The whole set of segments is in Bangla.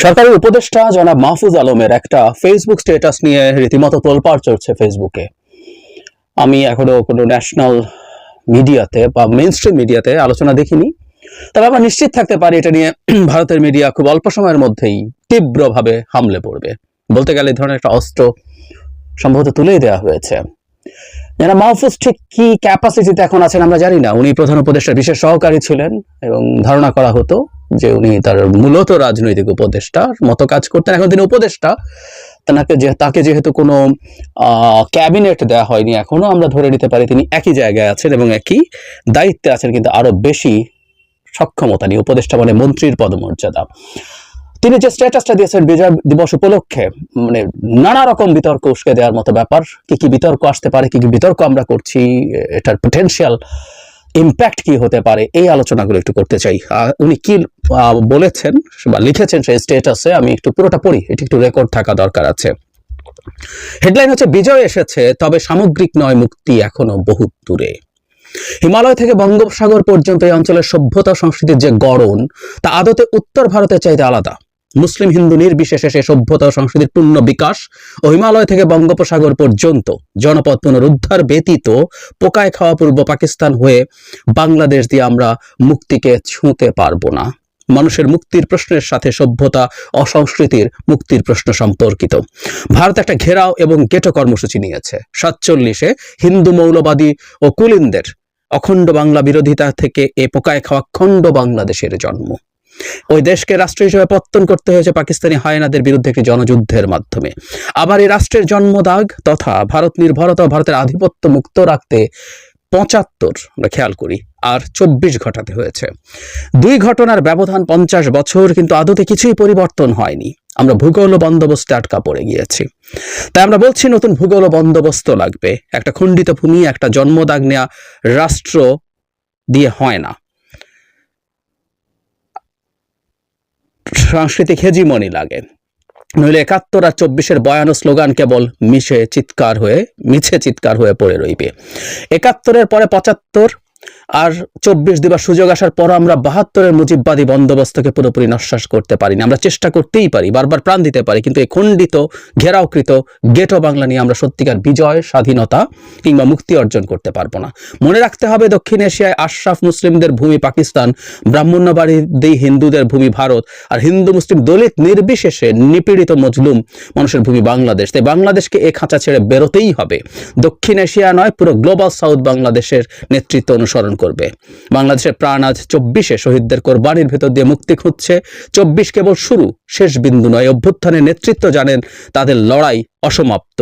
সরকারি উপদেষ্টা জনাব মাহফুজ আলমের একটা ফেসবুক স্ট্যাটাস নিয়ে রীতিমতো তোলপাড় চলছে ফেসবুকে। আমি এখনো কোনো ন্যাশনাল মিডিয়াতে বা মেইনস্ট্রিম মিডিয়াতে আলোচনা দেখিনি, তবে আমরা নিশ্চিত থাকতে পারি এটা নিয়ে ভারতের মিডিয়া খুব অল্প সময়ের মধ্যেই তীব্রভাবে হামলে পড়বে। বলতে গেলে এই ধরনের একটা অস্ত্র সম্ভবত তুলেই দেওয়া হয়েছে। যারা মাহফুজ ঠিক কি ক্যাপাসিটিতে এখন আছেন আমরা জানি না। উনি প্রধান উপদেষ্টার বিশেষ সহকারী ছিলেন এবং ধারণা করা হতো যে উনি তার মূলত রাজনৈতিক উপদেষ্টার মতো কাজ করতেন। এখন তিনি উপদেষ্টা, তাকে যেহেতু কোনো ক্যাবিনেট দেওয়া হয়নি এখনো, আমরা ধরে নিতে পারি তিনি একই জায়গায় আছেন এবং একই দায়িত্বে আছেন, কিন্তু আরো বেশি সক্ষমতা নিয়ে। উপদেষ্টা মানে মন্ত্রীর পদমর্যাদা। তিনি যে স্ট্যাটাসটা দিয়েছেন বিজয় দিবস উপলক্ষে, মানে নানা রকম বিতর্ক উস্কে দেওয়ার মতো ব্যাপার। কি কি বিতর্ক আসতে পারে, কি কি বিতর্ক আমরা করছি, এটার পটেনশিয়াল ইম্প্যাক্ট কি হতে পারে, এই আলোচনাগুলো একটু করতে চাই। উনি কি বলেছেন বা লিখেছেন সেই স্ট্যাটাসে, আমি একটু পুরোটা পড়ি, এটি একটু রেকর্ড থাকা দরকার আছে। হেডলাইন হচ্ছে, বিজয় এসেছে তবে সামগ্রিক নয়, মুক্তি এখনো বহু দূরে। হিমালয় থেকে বঙ্গোপসাগর পর্যন্ত এই অঞ্চলের সভ্যতা সংস্কৃতির যে গড়ন, তা আদতে উত্তর ভারতের চাইতে আলাদা। মুসলিম হিন্দু নির্বিশেষে সে সভ্যতা ও সংস্কৃতির পূর্ণ বিকাশ ও হিমালয় থেকে বঙ্গোপসাগর পর্যন্ত জনপদ পুনরুদ্ধার ব্যতীত পোকায় খাওয়া পূর্ব পাকিস্তান হয়ে বাংলাদেশ দিয়ে আমরা মুক্তিকে ছুঁতে পারবো না। মানুষের মুক্তির প্রশ্নের সাথে সভ্যতা ও সংস্কৃতির মুক্তির প্রশ্ন সম্পর্কিত। ভারত একটা ঘেরাও এবং গেটো কর্মসূচি নিয়েছে। 47-এ হিন্দু মৌলবাদী ও কুলিনদের অখণ্ড বাংলা বিরোধিতা থেকে এ পোকায় খাওয়া খণ্ড বাংলাদেশের জন্ম। ওই দেশকে রাষ্ট্র হিসেবে পত্তন করতে হয়েছে পাকিস্তানি হায়নাদের বিরুদ্ধে একটি জনযুদ্ধের মাধ্যমে। আবার এই রাষ্ট্রের জন্মদাগ তথা ভারত নির্ভরতা ও ভারতের আধিপত্য মুক্ত রাখতে 75 আমরা খেয়াল করি আর 24 ঘটাতে হয়েছে। দুই ঘটনার ব্যবধান 50 বছর, কিন্তু আদতে কিছুই পরিবর্তন হয়নি। আমরা ভূগোল বন্দোবস্তে আটকা পড়ে গিয়েছি। তাই আমরা বলছি নতুন ভূগোল বন্দোবস্ত লাগবে। একটা খণ্ডিত ভূমি, একটা জন্মদাগ নেয়া রাষ্ট্র দিয়ে হয় না। সাংস্কৃতিক হেজিমনি লাগে, নইলে 71 আর 24-এর বয়ান ও স্লোগান কেবল মিছে চিৎকার হয়ে পড়ে রইবে। 71-এর পরে 75 আর 24 দিবার সুযোগ আসার পর আমরা 72-এর মুজিববাদী বন্দোবস্তকে পুরোপুরি নস্যাৎ করতে পারিনি। আমরা চেষ্টা করতেই পারি, বারবার প্রাণ দিতে পারি, কিন্তু এই খণ্ডিত ঘেরাওকৃত গেটো বাংলা নিয়ে আমরা সত্যিকার বিজয়, স্বাধীনতা কিংবা মুক্তি অর্জন করতে পারবো না। মনে রাখতে হবে, দক্ষিণ এশিয়ায় আশরাফ মুসলিমদের ভূমি পাকিস্তান, ব্রাহ্মণ্যবাদী হিন্দুদের ভূমি ভারত, আর হিন্দু মুসলিম দলিত নির্বিশেষে নিপীড়িত মজলুম মানুষের ভূমি বাংলাদেশ। তাই বাংলাদেশকে এ খাঁচা ছেড়ে বেরোতেই হবে। দক্ষিণ এশিয়া নয়, পুরো গ্লোবাল সাউথ বাংলাদেশের নেতৃত্ব অনুসরণ করবে। বাংলাদেশের প্রাণ আজ 24-এ শহীদদের কোরবানির ভেতর দিয়ে মুক্তি খুঁজছে। 24 কেবল শুরু, শেষ বিন্দু নয়। অভ্যুত্থানের নেতৃত্ব জানেন তাদের লড়াই অসমাপ্ত।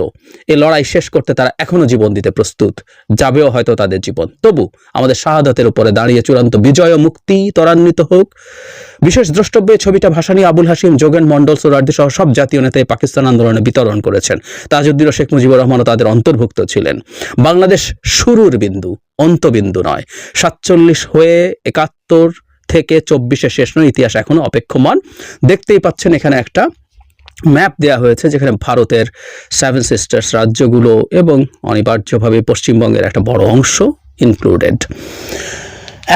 এই লড়াই শেষ করতে তারা এখনো জীবন দিতে প্রস্তুত, যাবেও হয়তো তাদের জীবন। তবু আমাদের শাহাদাতের উপরে দাঁড়িয়ে চূড়ান্ত বিজয় ও মুক্তি ত্বরান্বিত হোক। বিশেষ দ্রষ্টব্য ছবিটা ভাসানী আবুল হাশিম, যোগেন মন্ডল, সোহরাওয়ার্দী সহ সব জাতীয় নেতাই পাকিস্তান আন্দোলনে বিতরণ করেছেন। তাজউদ্দিন ও শেখ মুজিবুর রহমানও তাদের অন্তর্ভুক্ত ছিলেন। বাংলাদেশ শুরুর বিন্দু, অন্তবিন্দু নয়। 47 হয়ে 71 থেকে 24-এ শেষ নয়, ইতিহাস এখনো অপেক্ষমান। দেখতেই পাচ্ছেন এখানে একটা ম্যাপ দেওয়া হয়েছে, যেখানে ভারতের 7 সিস্টার্স রাজ্যগুলো এবং অনিবার্যভাবে পশ্চিমবঙ্গের একটা বড় অংশ ইনক্লুডেড।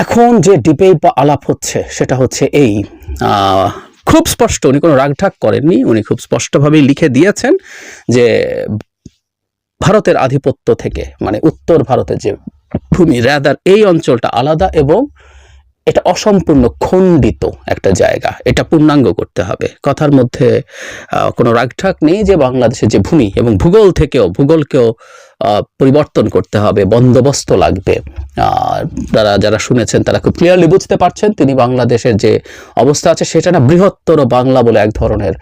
এখন যে ডিবেট বা আলাপ হচ্ছে সেটা হচ্ছে এই, খুব স্পষ্ট, উনি কোনো রাগঢাক করেননি, উনি খুব স্পষ্টভাবেই লিখে দিয়েছেন যে ভারতের আধিপত্য থেকে, মানে উত্তর ভারতের যে ভূমি, রাদার এই অঞ্চলটা আলাদা এবং এটা অসম্পূর্ণ খণ্ডিত একটা জায়গা, এটা পূর্ণাঙ্গ করতে হবে। কথার মধ্যে কোনো রাগঢাক নেই যে বাংলাদেশের যে ভূমি এবং ভূগোলকেও পরিবর্তন করতে হবে, বন্দোবস্ত লাগবে। যারা শুনেছেন তারা খুব ক্লিয়ারলি বুঝতে পারছেন তিনি বাংলাদেশের যে অবস্থা আছে সেটা না বৃহত্তর বাংলা বলে এক ধরনের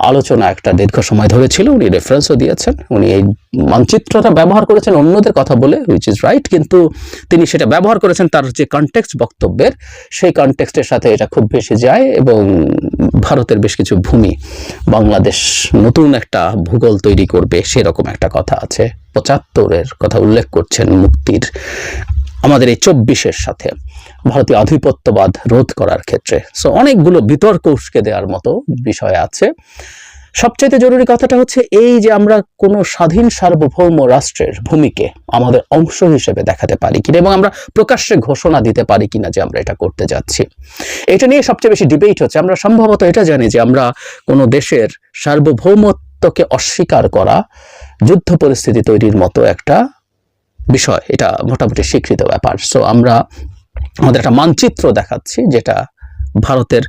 আলোচনা একটা দীর্ঘ সময় ধরে ছিল। উনি রেফারেন্সও দিয়েছেন, উনি এই মানচিত্রটা ব্যবহার করেছেন অন্যদের কথা বলে, হুইচ ইজ রাইট, কিন্তু তিনি সেটা ব্যবহার করেছেন তার যে কনটেক্সট বক্তব্যের, সেই কনটেক্সটের সাথে এটা খুব বেশি যায় এবং ভারতের বেশ কিছু ভূমি বাংলাদেশ নতুন একটা ভূগোল তৈরি করবে সেরকম একটা কথা আছে। 75-এর কথা উল্লেখ করছেন মুক্তির, আমাদের এই 24-এর সাথে ভারতীয় আধিপত্যবাদ রোধ করার ক্ষেত্রে। সো অনেকগুলো বিতর্ক উস্কে দেওয়ার মতো বিষয় আছে। সবচেয়ে জরুরি কথাটা হচ্ছে এই যে আমরা কোনো স্বাধীন সার্বভৌম রাষ্ট্রের ভূমিকে আমাদের অংশ হিসেবে দেখাতে পারি কিনা এবং আমরা প্রকাশ্যে ঘোষণা দিতে পারি কিনা যে আমরা এটা করতে যাচ্ছি। এটা নিয়ে সবচেয়ে বেশি ডিবেট হচ্ছে। আমরা সম্ভবত এটা জানি যে আমরা কোনো দেশের সার্বভৌমত্বকে অস্বীকার করা যুদ্ধ পরিস্থিতি তৈরির মতো একটা বিষয়, এটা মোটামুটি স্বীকৃত ব্যাপার। সো আমরা আমাদের একটা মানচিত্র দেখাচ্ছি যেটা ভারতের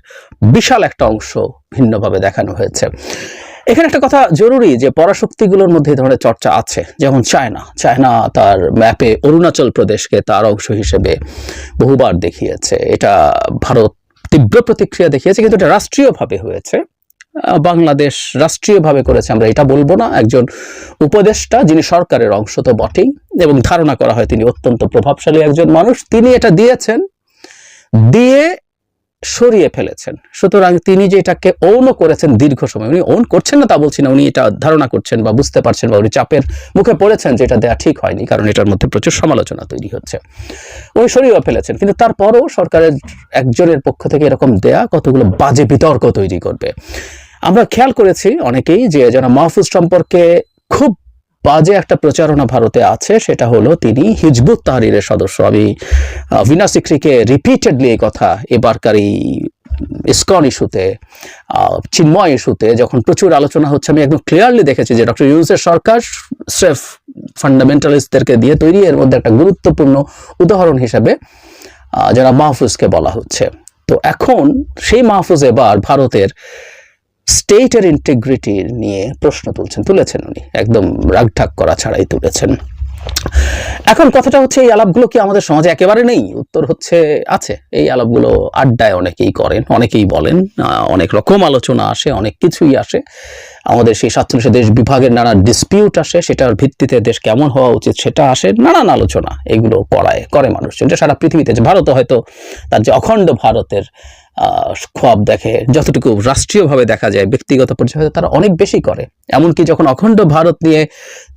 বিশাল একটা অংশ ভিন্নভাবে দেখানো হয়েছে। এখানে একটা কথা জরুরি যে পরাশক্তিগুলোর মধ্যে এই ধরনের চর্চা আছে, যেমন চায়না তার ম্যাপে অরুণাচল প্রদেশকে তার অংশ হিসেবে বহুবার দেখিয়েছে। এটা ভারত তীব্র প্রতিক্রিয়া দেখিয়েছে, কিন্তু এটা রাষ্ট্রীয়ভাবে হয়েছে। বাংলাদেশ রাষ্ট্রীয়ভাবে করেছে আমরা এটা বলবো না। একজন উপদেষ্টা যিনি সরকারের অংশ তো বটেই এবং ধারণা করা হয় তিনি অত্যন্ত প্রভাবশালী একজন মানুষ, তিনি এটা দিয়েছেন, দিয়ে সরিয়ে ফেলেছেন। সুতরাং তিনি যে এটাকে ওনও করেছেন দীর্ঘ সময়, উনি ওন করছেন না তা বলছি না, উনি এটা ধারণা করছেন বা বুঝতে পারছেন বা উনি চাপের মুখে পড়েছেন যে এটা দেওয়া ঠিক হয়নি, কারণ এটার মধ্যে প্রচুর সমালোচনা তৈরি হচ্ছে, উনি সরিয়ে ফেলেছেন। কিন্তু তারপরও সরকারের একজনের পক্ষ থেকে এরকম দেয়া কতগুলো বাজে বিতর্ক তৈরি করবে। আমরা খেয়াল করেছি অনেকেই যে যারা মাহফুজ সম্পর্কে খুব বাজে একটা প্রচারণা ভারতে আছে, সেটা হলো তিনি হিজবুত তাহরিরের সদস্য। আমি ভিনা সিকরিকে রিপিটেডলি এই কথা এবারকার এই ইসকন ইস্যুতে, চিন্ময় ইস্যুতে যখন প্রচুর আলোচনা হচ্ছে, আমি একদম ক্লিয়ারলি দেখেছি যে ডক্টর ইউনূসের সরকার স্রেফ ফান্ডামেন্টালিস্টদেরকে দিয়ে তৈরি, এর মধ্যে একটা গুরুত্বপূর্ণ উদাহরণ হিসেবে যারা মাহফুজকে বলা হচ্ছে। তো এখন সেই মাহফুজ এবার ভারতের স্টেটের ইন্টিগ্রিটি নিয়ে প্রশ্ন তুলেছেন উনি, একদম রাগঢাক করা ছাড়াই তুলেছেন। এখন কথাটা হচ্ছে এই আলাপগুলো কি আমাদের সমাজে একেবারে নেই? উত্তর হচ্ছে আছে। এই আলাপগুলো আড্ডায় অনেকেই করেন, অনেকেই বলেন, অনেক রকম আলোচনা আসে, অনেক কিছুই আসে। আমাদের সেই 47 দেশ বিভাগের নানা ডিসপিউট আসে, সেটার ভিত্তিতে দেশ কেমন হওয়া উচিত সেটা আসে, নানান আলোচনা এগুলো করে মানুষ। এটা সারা পৃথিবীতে, ভারতও হয়তো তার যে অখণ্ড ভারতের খোয়াব দেখে, যতটুকু রাষ্ট্রীয়ভাবে দেখা যায়, ব্যক্তিগত পর্যায়ে হয়তো তারা অনেক বেশি করে। এমনকি যখন অখণ্ড ভারত নিয়ে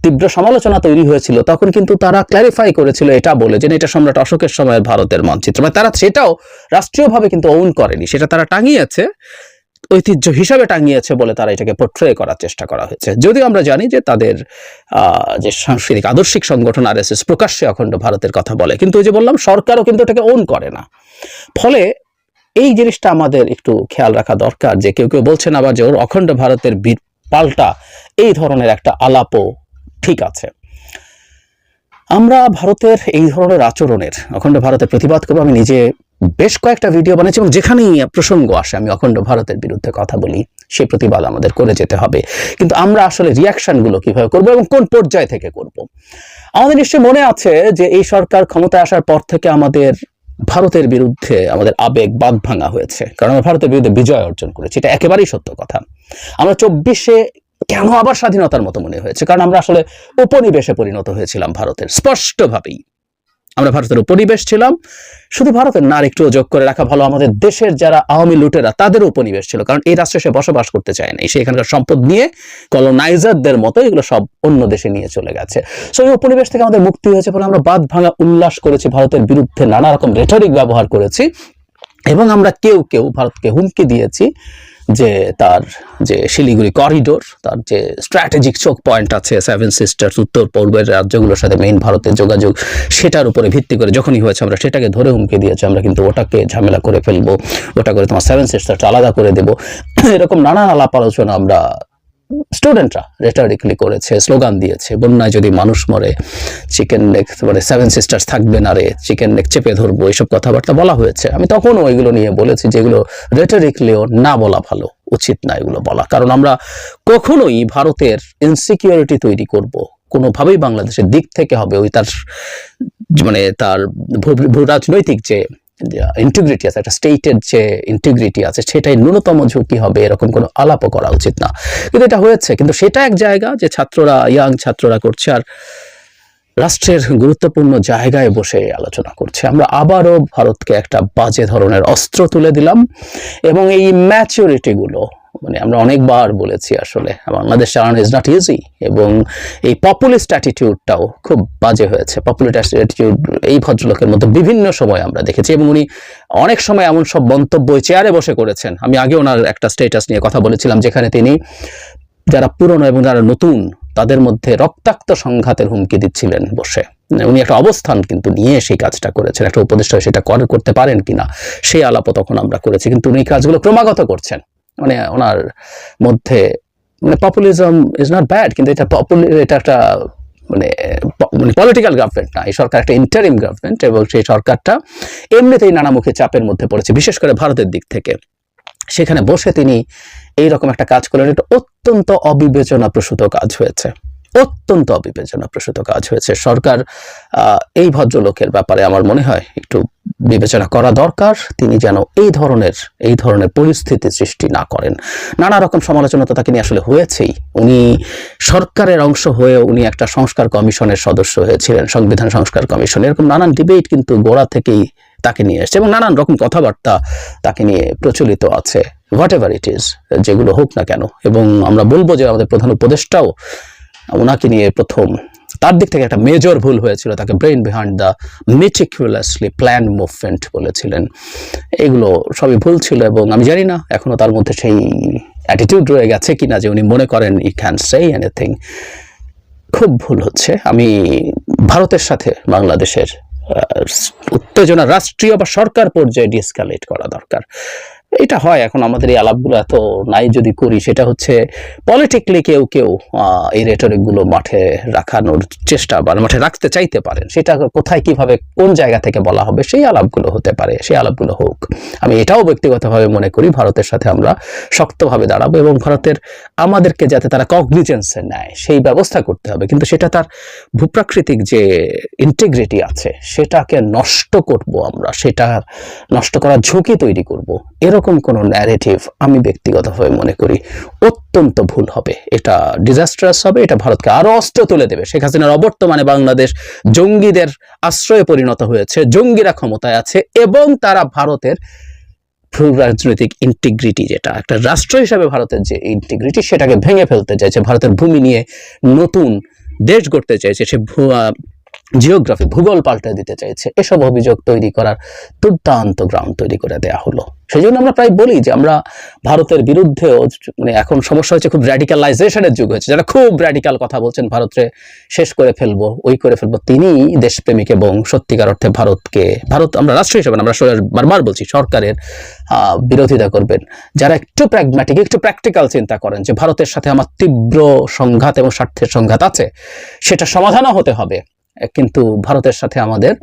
তীব্র সমালোচনা তৈরি হয়েছিল তখন কিন্তু তারা ক্ল্যারিফাই করেছিল এটা বলে যে এটা সম্রাট অশোকের সময়ের ভারতের মানচিত্র, মানে তারা সেটাও রাষ্ট্রীয়ভাবে কিন্তু ওন করেনি, সেটা তারা টাঙিয়েছে, ঐতিহ্য হিসাবে টাঙিয়েছে বলে তারা এটাকে পোর্ট্রে করার চেষ্টা করা হয়েছে। যদিও আমরা জানি যে তাদের যে সাংস্কৃতিক আদর্শিক সংগঠন আরএসএস প্রকাশ্যে অখণ্ড ভারতের কথা বলে, কিন্তু ওই যে বললাম সরকারও কিন্তু এটাকে ওন করে না। ফলে এই জিনিসটা আমাদের একটু খেয়াল রাখা দরকার যে কেউ কেউ বলছেন আবার যে ওর অখণ্ড ভারতের পাল্টা এই ধরনের একটা আলাপও ঠিক আছে। আমরা ভারতের এই ধরনের আচরণের, অখণ্ড ভারতের প্রতিবাদ করবো। আমি নিজে বেশ কয়েকটা ভিডিও বানিয়েছি এবং যেখানেই প্রসঙ্গ আসে আমি অখণ্ড ভারতের বিরুদ্ধে কথা বলি, সেই প্রতিবাদ আমাদের করে যেতে হবে। কিন্তু আমরা আসলে রিয়াকশনগুলো কিভাবে করবো এবং কোন পর্যায় থেকে করব? আমাদের নিশ্চয়ই মনে আছে যে এই সরকার ক্ষমতায় আসার পর থেকে আমাদের ভারতের বিরুদ্ধে আমাদের আবেগ বাঁধ ভাঙা হয়েছে, কারণ আমরা ভারতের বিরুদ্ধে বিজয় অর্জন করেছি, এটা একেবারেই সত্য কথা। আমরা 24-এ কেন আবার স্বাধীনতার মতো মনে হয়েছে, কারণ আমরা আসলে উপনিবেশে পরিণত হয়েছিলাম ভারতের। স্পষ্টভাবেই আমরা ভারতের উপনিবেশ ছিলাম। শুধু ভারতের না, একটু যোগ করে রাখা ভালো, আমাদের দেশের যারা আওয়ামী লুটেরা তাদেরও উপনিবেশ ছিল, কারণ এই রাষ্ট্রে সে বসবাস করতে চায় না, সে এখানকার সম্পদ নিয়ে কলোনাইজারদের মতো এগুলো সব অন্য দেশে নিয়ে চলে গেছে। সো এই উপনিবেশ থেকে আমাদের মুক্তি হয়েছে বলে আমরা বাঁধ ভাঙা উল্লাস করেছি, ভারতের বিরুদ্ধে নানা রকম রেটরিক ব্যবহার করেছি এবং আমরা কেউ কেউ ভারতকে হুমকি দিয়েছি যে তার যে শিলিগুড়ি করিডোর, তার যে স্ট্র্যাটেজিক চোক পয়েন্ট আছে, 7 সিস্টার্স, উত্তর পূর্বের রাজ্যগুলোর সাথে মেইন ভারতের যোগাযোগ, সেটার উপরে ভিত্তি করে যখনই হয়েছে আমরা সেটাকে ধরে হুমকি দিয়েছি, আমরা কিন্তু ওটাকে ঝামেলা করে ফেলবো, ওটা করে তোমার 7 সিস্টার্স আলাদা করে দেবো। এরকম নানান আলাপ আলোচনা আমরা স্টুডেন্টরা রেটরিক্যালি করেছে, স্লোগান দিয়েছে, বন্যায় যদি মানুষ মরে চিকেন নেক, মানে 7 সিস্টার্স থাকবে না রে, চিকেন নেক চেপে ধরবো, এইসব কথাবার্তা বলা হয়েছে। আমি তখনও এগুলো নিয়ে বলেছি যেগুলো রেটরিক্যালিও না বলা ভালো, উচিত না এগুলো বলা, কারণ আমরা কখনোই ভারতের ইনসিকিউরিটি তৈরি করব কোনোভাবেই বাংলাদেশের দিক থেকে হবে ওই তার মানে তার ভূ রাজনৈতিক যে ইন্টিগ্রিটি আছে, একটা স্টেটের যে ইন্টিগ্রিটি আছে সেটাই ন্যূনতম ঝুঁকি হবে, এরকম কোনো আলাপও করা উচিত না। কিন্তু এটা হয়েছে, কিন্তু সেটা এক জায়গা যে ছাত্ররা, ইয়াং ছাত্ররা করছে, আর রাষ্ট্রের গুরুত্বপূর্ণ জায়গায় বসে আলোচনা করছে। আমরা আবারও ভারতকে একটা বাজে ধরনের অস্ত্র তুলে দিলাম এবং এই ম্যাচুরিটিগুলো, মানে আমরা অনেকবার বলেছি আসলে বাংলাদেশ চালানো ইজ নট ইজি, এবং এই পপুলিস্ট অ্যাটিটিউডটাও খুব বাজে হয়েছে। পপুলিস্ট অ্যাটিটিউড এই ভদ্রলোকের মধ্যে বিভিন্ন সময় আমরা দেখেছি, এবং উনি অনেক সময় এমন সব মন্তব্য চেয়ারে বসে করেছেন। আমি আগে ওনার একটা স্ট্যাটাস নিয়ে কথা বলেছিলাম যেখানে তিনি যারা পুরনো এবং যারা নতুন তাদের মধ্যে রক্তাক্ত সংঘাতের হুমকি দিচ্ছিলেন বসে। উনি একটা অবস্থান কিন্তু নিয়ে সেই কাজটা করেছেন, একটা উপদেষ্টা সেটা করতে পারেন কিনা সেই আলাপও তখন আমরা করেছি, কিন্তু উনি কাজগুলো ক্রমাগত করছেন। মানে ওনার মধ্যে মানে পপুলিজম ইজ নট ব্যাড, কিন্তু এটা একটা মানে পলিটিক্যাল গভর্নমেন্ট না, এই সরকার একটা ইন্টারিম গভর্নমেন্ট, এবং সেই সরকারটা এমনিতেই নানামুখী চাপের মধ্যে পড়েছে, বিশেষ করে ভারতের দিক থেকে। সেখানে বসে তিনি এইরকম একটা কাজ করলেন, এটা অত্যন্ত অবিবেচনাপ্রসূত কাজ হয়েছে, অত্যন্ত অবিবেচনাপ্রসূত কাজ হয়েছে। সরকার এই ভদ্রলোকের ব্যাপারে আমার মনে হয় একটু বিবেচনা করা দরকার, তিনি যেন এই ধরনের পরিস্থিতি সৃষ্টি না করেন। নানা রকম সমালোচনা তো তাকে নিয়ে আসলে হয়েছেই। উনি সরকারের অংশ হয়ে উনি একটা সংস্কার কমিশনের সদস্য হয়েছিলেন, সংবিধান সংস্কার কমিশন, এরকম নানান ডিবেট কিন্তু গোড়া থেকেই তাকে নিয়ে এসছে, এবং নানান রকম কথাবার্তা তাকে নিয়ে প্রচলিত আছে, হোয়াট এভার ইট ইজ, যেগুলো হোক না কেন। এবং আমরা বলবো যে আমাদের প্রধান উপদেষ্টাও ওনাকে নিয়ে প্রথম, তার দিক থেকে একটা মেজর ভুল হয়েছিল, তাকে brain behind the meticulously plan movement বলেছিলেন। এগুলো সবই ভুল ছিল, এবং আমি জানি না এখনো তার মধ্যে সেই অ্যাটিটিউড রয়ে গেছে কিনা যে উনি মনে করেন ই ক্যান সে এনিথিং। খুব ভুল হচ্ছে। আমি ভারতের সাথে বাংলাদেশের উত্তেজনা রাষ্ট্রীয় বা সরকার পর্যায়ে ডিএসকালেট করা দরকার। এটা হয় এখন আমাদের এই আলাপগুলো এত নাই যদি করি, সেটা হচ্ছে পলিটিক্যালি কেউ এই রেটরিক গুলো মাঠে রাখানোর চেষ্টা বা মাঠে রাখতে চাইতে পারেন, সেটা কোথায় কিভাবে কোন জায়গা থেকে বলা হবে সেই আলাপগুলো হতে পারে, সেই আলাপগুলো হোক। আমি এটাও ব্যক্তিগতভাবে মনে করি ভারতের সাথে আমরা শক্তভাবে দাঁড়াবো, এবং ভারতের আমাদেরকে যাতে তারা কগনিজেন্সে নেয় সেই ব্যবস্থা করতে হবে, কিন্তু সেটা তার ভূপ্রাকৃতিক যে ইন্টিগ্রিটি আছে সেটাকে নষ্ট করব আমরা, সেটা নষ্ট করার ঝুঁকি তৈরি করব, এরকম কোনো ন্যারেটিভ আমি ব্যক্তিগতভাবে মনে করি অত্যন্ত ভুল হবে। এটা ডিজাস্ট্রাস হবে, এটা ভারতকে আরো অস্ত্র তুলে দেবে। শেখ হাসিনার অবর্তমানে বাংলাদেশ জঙ্গিদের আশ্রয়ে পরিণত হয়েছে, জঙ্গিরা ক্ষমতায় আছে, এবং তারা ভারতের রাজনৈতিক ইন্টিগ্রিটি, যেটা একটা রাষ্ট্র হিসাবে ভারতের যে ইন্টিগ্রিটি, সেটাকে ভেঙে ফেলতে চাইছে, ভারতের ভূমি নিয়ে নতুন দেশ গড়তে চাইছে, সে জিওগ্রাফি ভূগোল পাল্টে দিতে চাইছে। এসব অভিযোগ তৈরি করার দুর্দান্ত গ্রাউন্ড তৈরি করে দেয়া হলো। সেই জন্য আমরা প্রায় বলি যে আমরা ভারতের বিরুদ্ধেও, মানে এখন সমস্যা হচ্ছে খুব র্যাডিক্যালাইজেশনের যুগ হয়েছে, যারা খুব র্যাডিক্যাল কথা বলছেন, ভারতকে শেষ করে ফেলবো, ওই করে ফেলবো, তিনি দেশপ্রেমিক এবং সত্যিকার অর্থে ভারত আমরা রাষ্ট্র হিসেবে, আমরা বারবার বলছি সরকারের বিরোধিতা করবেন যারা একটু প্র্যাগম্যাটিক, একটু প্র্যাকটিক্যাল চিন্তা করেন যে ভারতের সাথে আমার তীব্র সংঘাত এবং স্বার্থের সংঘাত আছে, সেটা সমাধানও হতে হবে, কিন্তু ভারতের সাথে আমাদের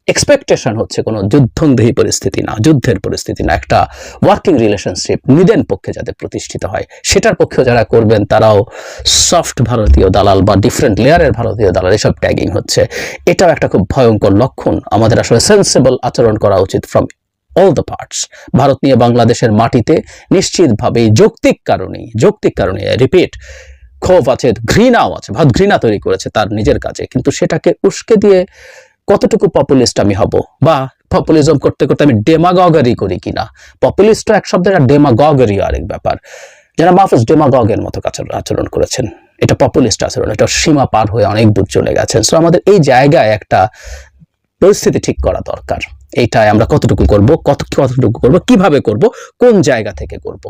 এক্সপেকটেশন হচ্ছে কোনো যুদ্ধংদেহী পরিস্থিতি না, যুদ্ধের পরিস্থিতি না, একটা ওয়ার্কিং রিলেশনশিপ নিদেন পক্ষে যাতে প্রতিষ্ঠিত হয়, সেটার পক্ষে যারা করবেন তারাও সফট ভারতীয় দালাল বা ডিফারেন্ট লেয়ারের ভারতীয় দালাল, এসব ট্যাগিং হচ্ছে। এটাও একটা খুব ভয়ঙ্কর লক্ষণ। আমাদের আসলে সেন্সিবল আচরণ করা উচিত from all the parts. Bharat নিয়ে বাংলাদেশের মাটিতে নিশ্চিতভাবেই যৌক্তিক কারণে রিপিট ক্ষোভ আছে, ঘৃণাও আছে, ভারত ঘৃণা তৈরি করেছে তার নিজের কাজে, কিন্তু সেটাকে উস্কে দিয়ে কতটুকু পপুলিস্ট আমি হব, বা পপুলিজম করতে করতে আমি ডেমাগগেরি করি কিনা। পপুলিস্ট এক শব্দের, আর ডেমাগগেরি আরেক ব্যাপার। যারা মাহফুজ ডেমাগগের মতো আচরণ করেছেন, এটা পপুলিস্ট আচরণ, এটা সীমা পার হয়ে অনেক দূর চলে গেছেন। সো আমাদের এই জায়গায় একটা পরিস্থিতি ঠিক করা দরকার। এইটাই আমরা কতটুকু করব, কিভাবে করব, কোন জায়গা থেকে করব।